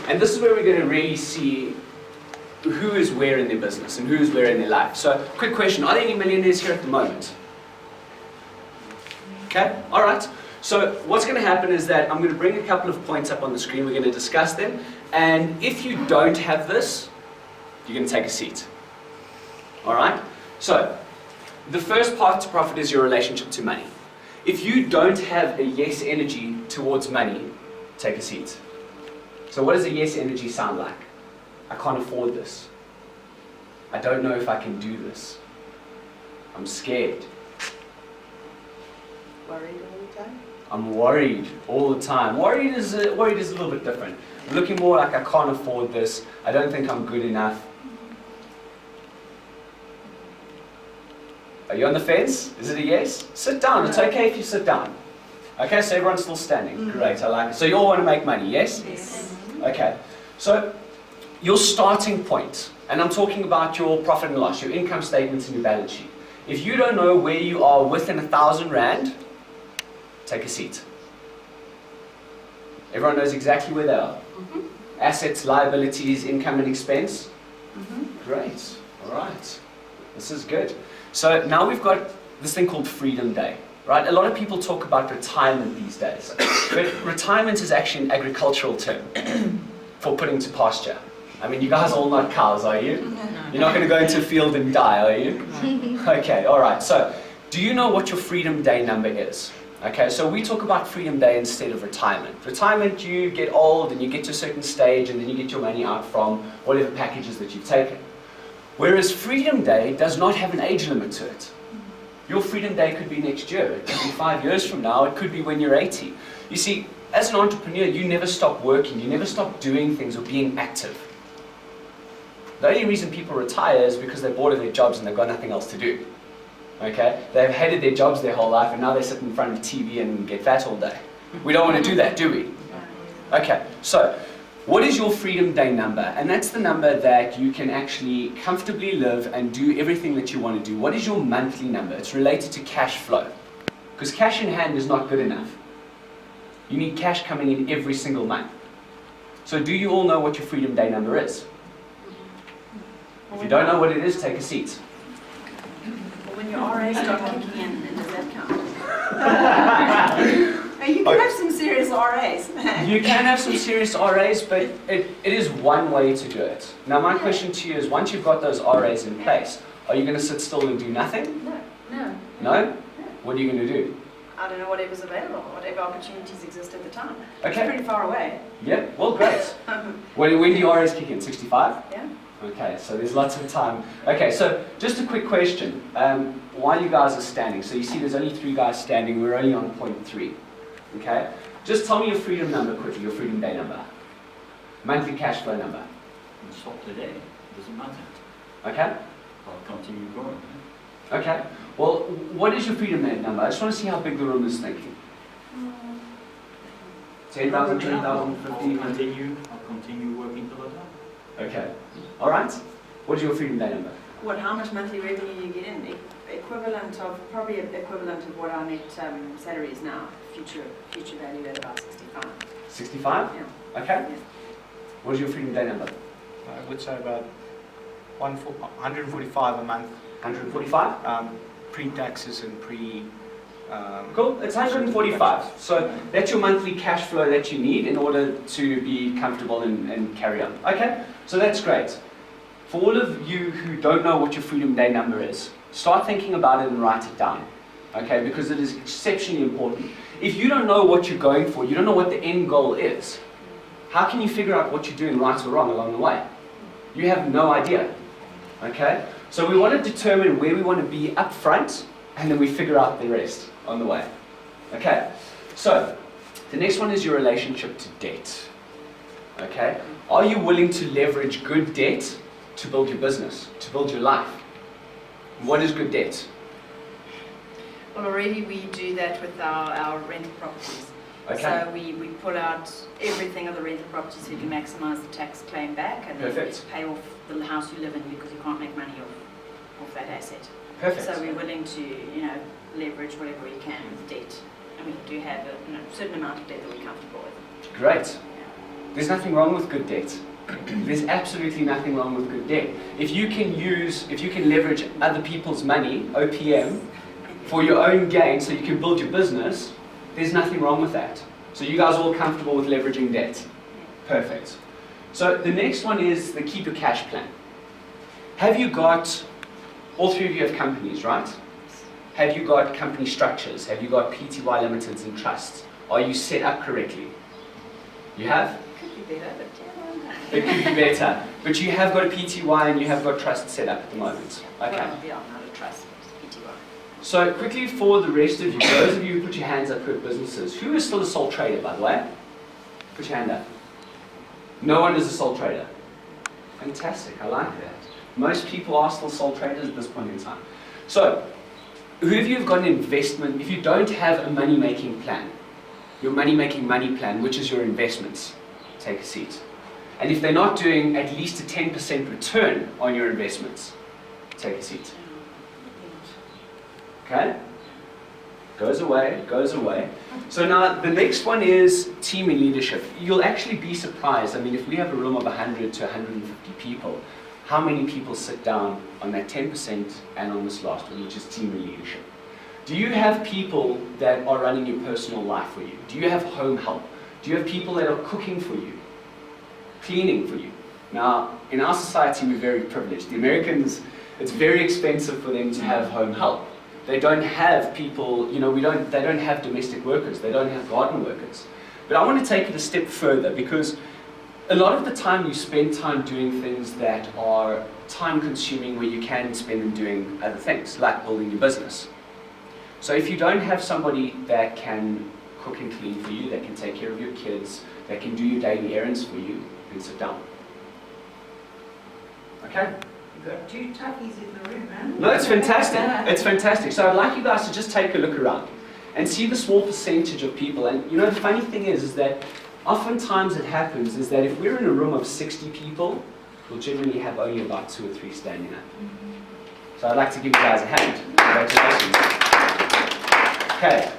And this is where we're going to really see who is where in their business and who is where in their life. So, quick question, are there any millionaires here at the moment? Okay, alright. So what's going to happen is that I'm going to bring a couple of points up on the screen, we're going to discuss them, and if you don't have this, you're going to take a seat. Alright? So, the first part to profit is your relationship to money. If you don't have a yes energy towards money, take a seat. So what does a yes energy sound like? I can't afford this. I don't know if I can do this. I'm scared. Worried all the time? I'm worried all the time. Worried is a little bit different. I'm looking more like I can't afford this. I don't think I'm good enough. Are you on the fence? Is it a yes? Sit down. It's okay if you sit down. Okay, so everyone's still standing. Great, I like it. So you all want to make money, yes? Yes. Okay. So your starting point, and I'm talking about your profit and loss, your income statements and your balance sheet. If you don't know where you are within 1,000 Rand, take a seat. Everyone knows exactly where they are. Assets, liabilities, income and expense. Great. All right. This is good. So now we've got this thing called Freedom Day, right? A lot of people talk about retirement these days. But retirement is actually an agricultural term for putting to pasture. I mean, you guys are all not cows, are you? No. You're not going to go into a field and die, are you? Okay, all right. So do you know what your Freedom Day number is? Okay, so we talk about Freedom Day instead of retirement. Retirement, you get old and you get to a certain stage and then you get your money out from whatever packages that you've taken. Whereas Freedom Day does not have an age limit to it. Your Freedom Day could be next year, it could be 5 years from now, it could be when you're 80. You see, as an entrepreneur, you never stop working, you never stop doing things or being active. The only reason people retire is because they're bored of their jobs and they've got nothing else to do. Okay? They've hated their jobs their whole life and now they sit in front of TV and get fat all day. We don't want to do that, do we? Okay, so what is your Freedom Day number? And that's the number that you can actually comfortably live and do everything that you want to do. What is your monthly number? It's related to cash flow. Because cash in hand is not good enough. You need cash coming in every single month. So do you all know what your Freedom Day number is? If you don't know what it is, take a seat. Well, when your RAs start kicking in, then does that count? You can have some serious RAs. You can have some serious RAs, but it is one way to do it. Now my question to you is, once you've got those RAs in place, are you going to sit still and do nothing? No. No? What are you going to do? I don't know whatever's available, whatever opportunities exist at the time. Okay. It's pretty far away. Yeah, well, great. When do your RAs kick in? 65? Yeah. Okay, so there's lots of time. Okay, so just a quick question. While you guys are standing, so you see there's only 3 guys standing, we're only on point 3. Okay? Just tell me your freedom number quickly, your Freedom Day number. Monthly cash flow number. Stop today, doesn't matter. Okay? I'll continue growing. Okay. Well, what is your Freedom Day number? I just want to see how big the room is thinking. 10,000, 20,000, 15,000? I'll continue working till I die. Okay. All right. What is your Freedom Day number? How much monthly revenue you get in? Probably equivalent of what our net salary is now. Future value at about 65. 65? Yeah. Okay. Yeah. What is your Freedom Day number? I would say about 145 a month. 145? Pre-taxes and pre... Cool, it's 145. So that's your monthly cash flow that you need in order to be comfortable and carry on. Okay, so that's great. For all of you who don't know what your Freedom Day number is, start thinking about it and write it down. Okay, because it is exceptionally important. If you don't know what you're going for, you don't know what the end goal is, how can you figure out what you're doing right or wrong along the way? You have no idea. Okay, so we want to determine where we want to be up front, and then we figure out the rest on the way. Okay, so the next one is your relationship to debt. Okay, are you willing to leverage good debt to build your business, to build your life? What is good debt? Well, already we do that with our rental properties. Okay. So we pull out everything of the rental property so you can maximize the tax claim back and then pay off the house you live in because you can't make money off that asset. Perfect. So we're willing to, leverage whatever we can with debt. And we do have a certain amount of debt that we're comfortable with. Great. There's nothing wrong with good debt. There's absolutely nothing wrong with good debt. If you can leverage other people's money, OPM, for your own gain so you can build your business, there's nothing wrong with that. So you guys are all comfortable with leveraging debt? Perfect. So the next one is the keep your cash plan. Have you got, all three of you have companies, right? Have you got company structures? Have you got PTY limiteds and trusts? Are you set up correctly? You have? Could be better, but It could be better. But you have got a PTY and you have got trust set up at the moment. Okay. well, yeah, not a trust, it's PTY. So quickly for the rest of you, those of you who put your hands up who have businesses, who is still a sole trader, by the way? Put your hand up. No one is a sole trader. Fantastic, I like that. Most people are still sole traders at this point in time. So, who of you have got an investment, if you don't have a money-making plan, your money-making money plan, which is your investments, take a seat. And if they're not doing at least a 10% return on your investments, take a seat. Okay? Goes away, goes away. So now the next one is team and leadership. You'll actually be surprised. I mean, if we have a room of 100 to 150 people, how many people sit down on that 10% and on this last one, which is team and leadership? Do you have people that are running your personal life for you? Do you have home help? Do you have people that are cooking for you? Cleaning for you? Now, in our society, we're very privileged. The Americans, it's very expensive for them to have home help. They don't have people, you know, they don't have domestic workers, they don't have garden workers. But I want to take it a step further, because a lot of the time you spend time doing things that are time consuming where you can spend them doing other things, like building your business. So if you don't have somebody that can cook and clean for you, that can take care of your kids, that can do your daily errands for you, then sit down. Okay? You've got two toughies in the room, man. No, it's fantastic. It's fantastic. So I'd like you guys to just take a look around and see the small percentage of people. And you know, the funny thing is that oftentimes it happens is that if we're in a room of 60 people, we'll generally have only about 2 or 3 standing up. So I'd like to give you guys a hand. Congratulations. Okay.